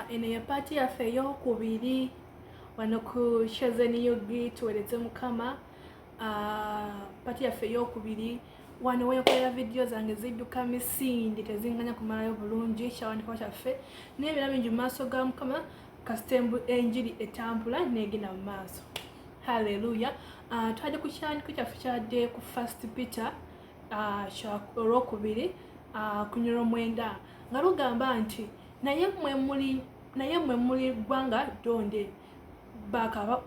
eno ye paati yaffe ey'okubiri wano ku Chosen Yogi tuweereze Mukama. Paati yaffe ey'okubiri wano weekolera vidiyo zange zidduka misindi tezinganya kumalayo bulungi kyawandikwa kyaffe n'ebira bingi mu maaso ga Mukama kasitembu enjiri etambula n'egenda mu maaso. Haleluya. Twali ku kyandiko kyaffe kyadde ku 1 Peter olwokubiri kunyoro 9 nga lugamba nti naye mwe muli ggwanga ddonde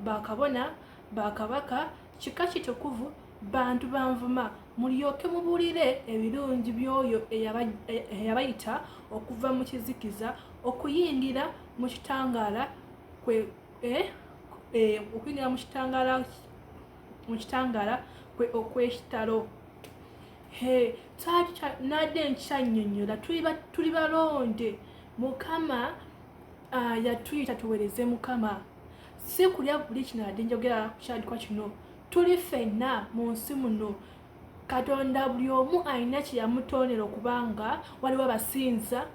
bakabona bakabaka kika kitukuvu bantu banvuma mulyoke mubuulire ebirungi by'oyo eyabayita okuva mu kizikiza okuyingira mu kitangaala okuyingira mu kitangaala kwe okw'ekitalo. Nadde nkyannyonnyola tuli balonde Mukama yatuyita tuweereze Mukama. Si kulya buli kino nadde njogera ku kyandikwa kino tuli ffenna mu nsi muno Katonda buli omu alina kye yamutonera okubanga waliwo abasinza,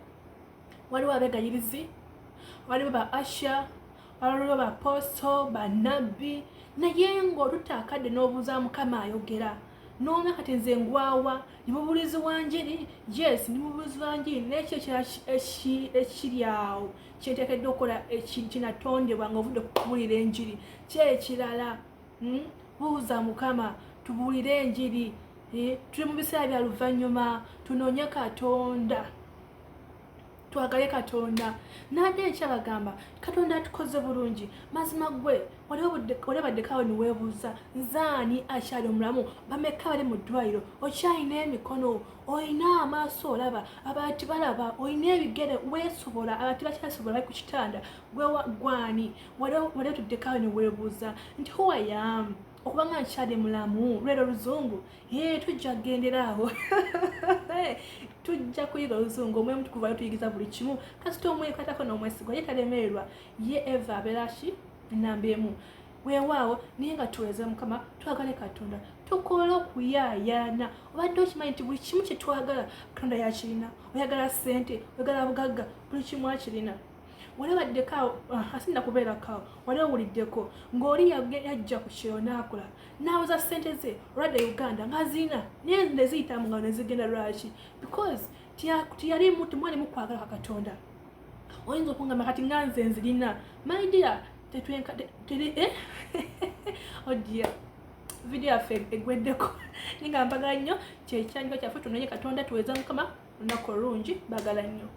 waliwo abegayirizi, waliwo ba asha, waliwo ba poso, bannabbi, naye ng'olutaakadde n'obuuza Mukama ayogera noona kati nze ngwawa ni mubulizi wa njiri. Yes, ni mubulizi wa njiri n'ekyo ekiri awo kyenteekeddwa okukola kinatondebwa ng'ovudde kubuulira enjiri kyekirala. Buuza Mukama tubuulire enjiri. Tuli mu biseera bya luvannyuma tunoonye Katonda, twagale Katonda. Nadde nkyabagamba Katonda atukoze bulungi mazima gwe walebaddeko awo niweebuuza nzaani akyali omulamu, bameka bali mu ddwaliro, okyalina emikono, olina amaaso olaba, abantu balaba, olina ebigere weesobola, abantu bakyasobola bali ku kitanda, gwani wale tuddeko awo niweebuuza nti who I am okubanga nkyali mulamu lwero luzungu. Tujja kugendera awo tujja kuyiga oluzungu. Omwoyo Mutukuvu tuyigiza buli kimu kasita omwekwatako n'omwesigwa ye talemererwa ye eva abeeraki ennamba emu. Weewaawo naye nga tuweereze Mukama twagale Katonda tukola okuyaayaana. Obadde okimanyi nti buli kimu kye twagala Katonda yakirina. Oyagala ssente, oyagala bugagga, buli kimu akirina. Walebaddeko awo asinda kubeerako awo wali owuliddeko ng'oli yajja ku kiro n'akola n'awoza ssente ze olwadde Uganda ng'azirina naye ne ziyita mu ngalo ne zigenda lwaki? Because tiyalimu temwalimu kwagala kwa Katonda. Oyinza okungamba kati nga nze nzirina. My dear, oh dear, video yaffe egweddeko ninga mpagala nnyo kyekyandiko kyaffe tunoonye Katonda tuweereze Mukama olunaku olulungi. Baagala nnyo.